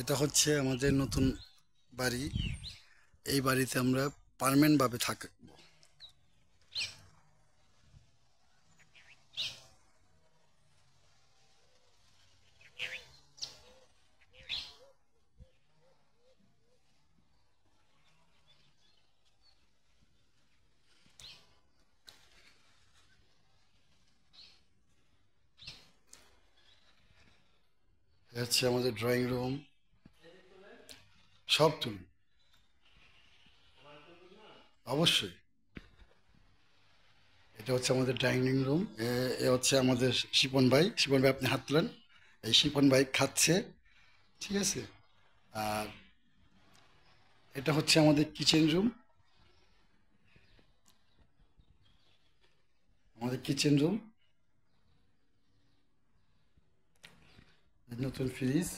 এটা হচ্ছে আমাদের নতুন বাড়ি। এই বাড়িতে আমরা পার্মানেন্ট ভাবে থাকবো। এটা হচ্ছে আমাদের ড্রয়িং রুম। সব তুলি অবশ্যই। এটা হচ্ছে আমাদের ডাইনিং রুম। এ হচ্ছে আমাদের শিপন ভাই। শিপন ভাই, আপনি হাত তুলেন। এই শিপন ভাই খাচ্ছে, ঠিক আছে। আর এটা হচ্ছে আমাদের কিচেন রুম। আমাদের কিচেন রুম, নতুন ফ্রিজ।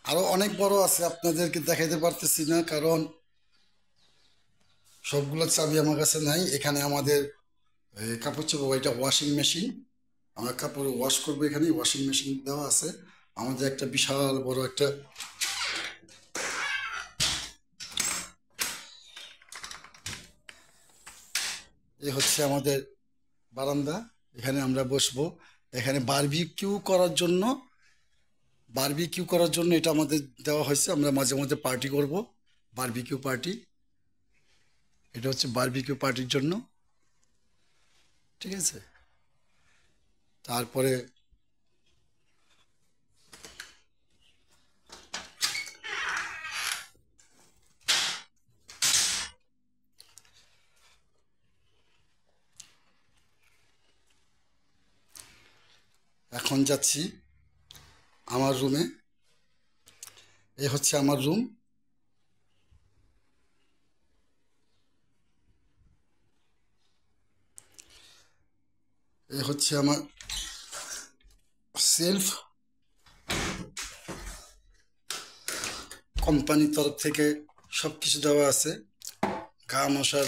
আরো অনেক বড় আছে, আপনাদেরকে দেখাইতে পারতেছি না, কারণ সবগুলো চাবি আমার কাছে নাই। এখানে আমাদের কাপড় চোপড়, এটা ওয়াশিং মেশিন। আমরা কাপড় ওয়াশ করবো, এখানে ওয়াশিং মেশিন দেওয়া আছে। আমাদের একটা বিশাল বড় একটা এ হচ্ছে আমাদের বারান্দা। এখানে আমরা বসবো। এখানে বারবিকিউ করার জন্য এটা আমাদের দেওয়া হয়েছে। আমরা মাঝে মধ্যে পার্টি করব, বারবিকিউ পার্টি। এটা হচ্ছে বারবিকিউ পার্টির জন্য, ঠিক আছে। তারপরে এখন যাচ্ছি আমার রুমে। এ হচ্ছে আমার রুম। এ হচ্ছে আমার সেলফ। কোম্পানির তরফ থেকে সব কিছু দেওয়া আছে, গা মশার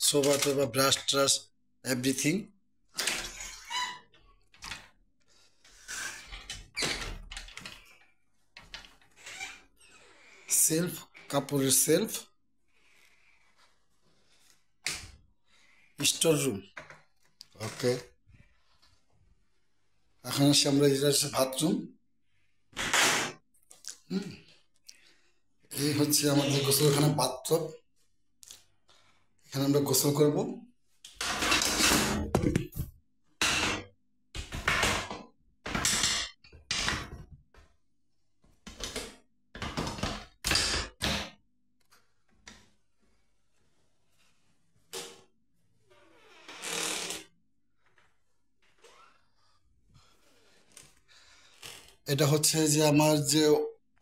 সোফা টোফা, ব্রাশ ট্রাশ, এভরিথিং। সেলফ, কাপড়ের সেলফ, স্টোর রুম। ওকে, এখন আসি আমরা, এটা হচ্ছে বাথরুম। এই হচ্ছে আমাদের গোসলখানা, বাথটব। এখানে আমরা গোসল করব। এটা হচ্ছে যে আমার যে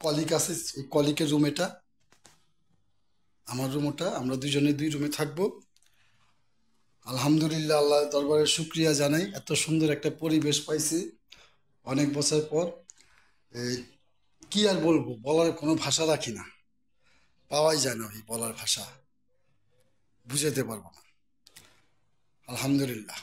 কলিক আছে, কলিকের রুম। এটা আমার রুম, ওটা আমরা দুজনে দুই রুমে থাকবো। আলহামদুলিল্লাহ, আল্লাহ দরবারে শুক্রিয়া জানাই, এত সুন্দর একটা পরিবেশ পাইছি অনেক বছর পর। এই কি আর বলবো, বলার কোনো ভাষা রাখি না, পাওয়াই যায় না এই বলার ভাষা, বুঝাতে পারবো না। আলহামদুলিল্লাহ।